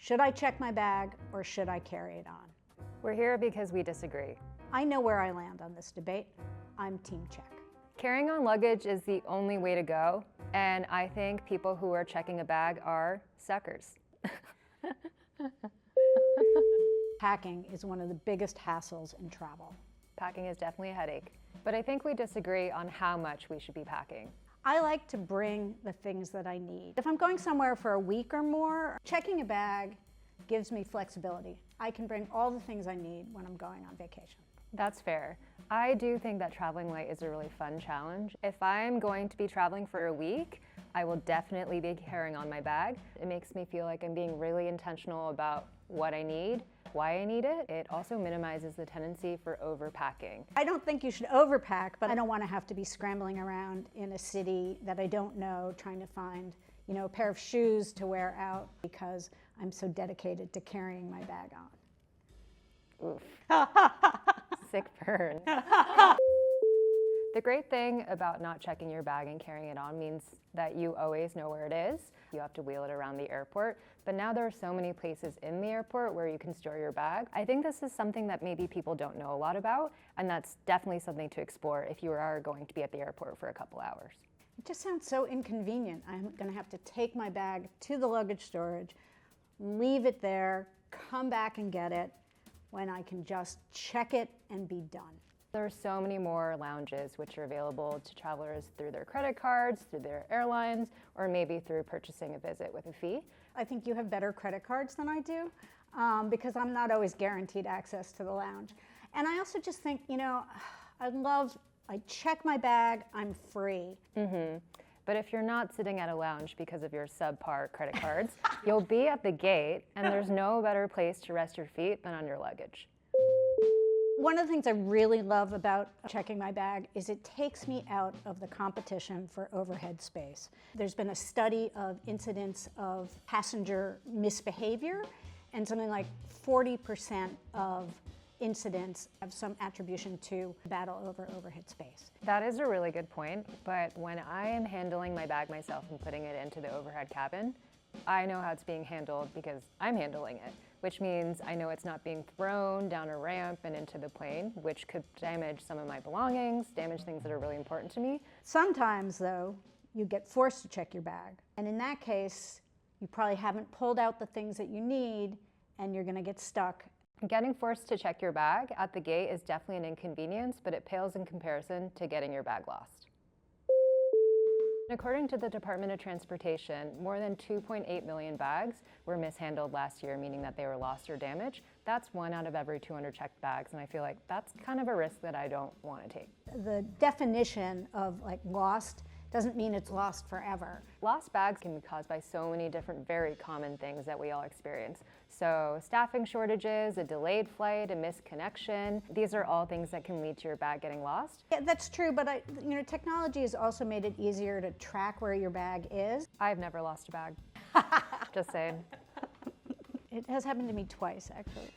Should I check my bag or should I carry it on? We're here because we disagree. I know where I land on this debate. I'm team check. Carrying on luggage is the only way to go, and I think people who are checking a bag are suckers. Packing is one of the biggest hassles in travel. Packing is definitely a headache, but I think we disagree on how much we should be packing. I like to bring the things that I need. If I'm going somewhere for a week or more, checking a bag gives me flexibility. I can bring all the things I need when I'm going on vacation. That's fair. I do think that traveling light is a really fun challenge. If I'm going to be traveling for a week, I will definitely be carrying on my bag. It makes me feel like I'm being really intentional about what I need, why I need it. It also minimizes the tendency for overpacking. I don't think you should overpack, but I don't want to have to be scrambling around in a city that I don't know, trying to find, a pair of shoes to wear out because I'm so dedicated to carrying my bag on. Oof. Sick burn. The great thing about not checking your bag and carrying it on means that you always know where it is. You have to wheel it around the airport, but now there are so many places in the airport where you can store your bag. I think this is something that maybe people don't know a lot about, and that's definitely something to explore if you are going to be at the airport for a couple hours. It just sounds so inconvenient. I'm going to have to take my bag to the luggage storage, leave it there, come back and get it when I can just check it and be done. There are so many more lounges which are available to travelers through their credit cards, through their airlines, or maybe through purchasing a visit with a fee. I think you have better credit cards than I do because I'm not always guaranteed access to the lounge. And I also just think, I check my bag, I'm free. Mm-hmm. But if you're not sitting at a lounge because of your subpar credit cards, you'll be at the gate, and there's no better place to rest your feet than on your luggage. One of the things I really love about checking my bag is it takes me out of the competition for overhead space. There's been a study of incidents of passenger misbehavior, and something like 40% of incidents have some attribution to battle over overhead space. That is a really good point, but when I am handling my bag myself and putting it into the overhead cabin, I know how it's being handled because I'm handling it, which means I know it's not being thrown down a ramp and into the plane, which could damage some of my belongings, damage things that are really important to me. Sometimes, though, you get forced to check your bag. And in that case, you probably haven't pulled out the things that you need, and you're going to get stuck. Getting forced to check your bag at the gate is definitely an inconvenience, but it pales in comparison to getting your bag lost. According to the Department of Transportation, more than 2.8 million bags were mishandled last year, meaning that they were lost or damaged. That's 1 out of every 200 checked bags, and I feel like that's kind of a risk that I don't want to take. The definition of lost doesn't mean it's lost forever. Lost bags can be caused by so many different very common things that we all experience. So staffing shortages, a delayed flight, a missed connection, these are all things that can lead to your bag getting lost. Yeah, that's true, but technology has also made it easier to track where your bag is. I've never lost a bag. Just saying. It has happened to me twice, actually.